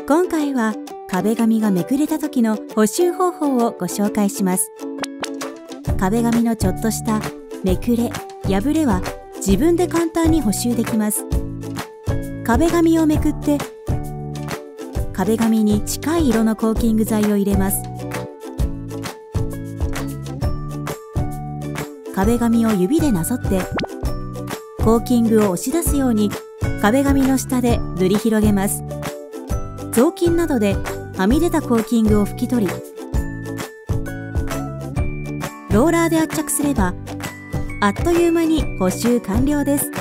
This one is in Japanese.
今回は壁紙がめくれた時の補修方法をご紹介します。壁紙のちょっとしためくれ、破れは自分で簡単に補修できます。壁紙をめくって壁紙に近い色のコーキング剤を入れます。壁紙を指でなぞってコーキングを押し出すように壁紙の下で塗り広げます。雑巾などではみ出たコーキングを拭き取り、ローラーで圧着すればあっという間に補修完了です。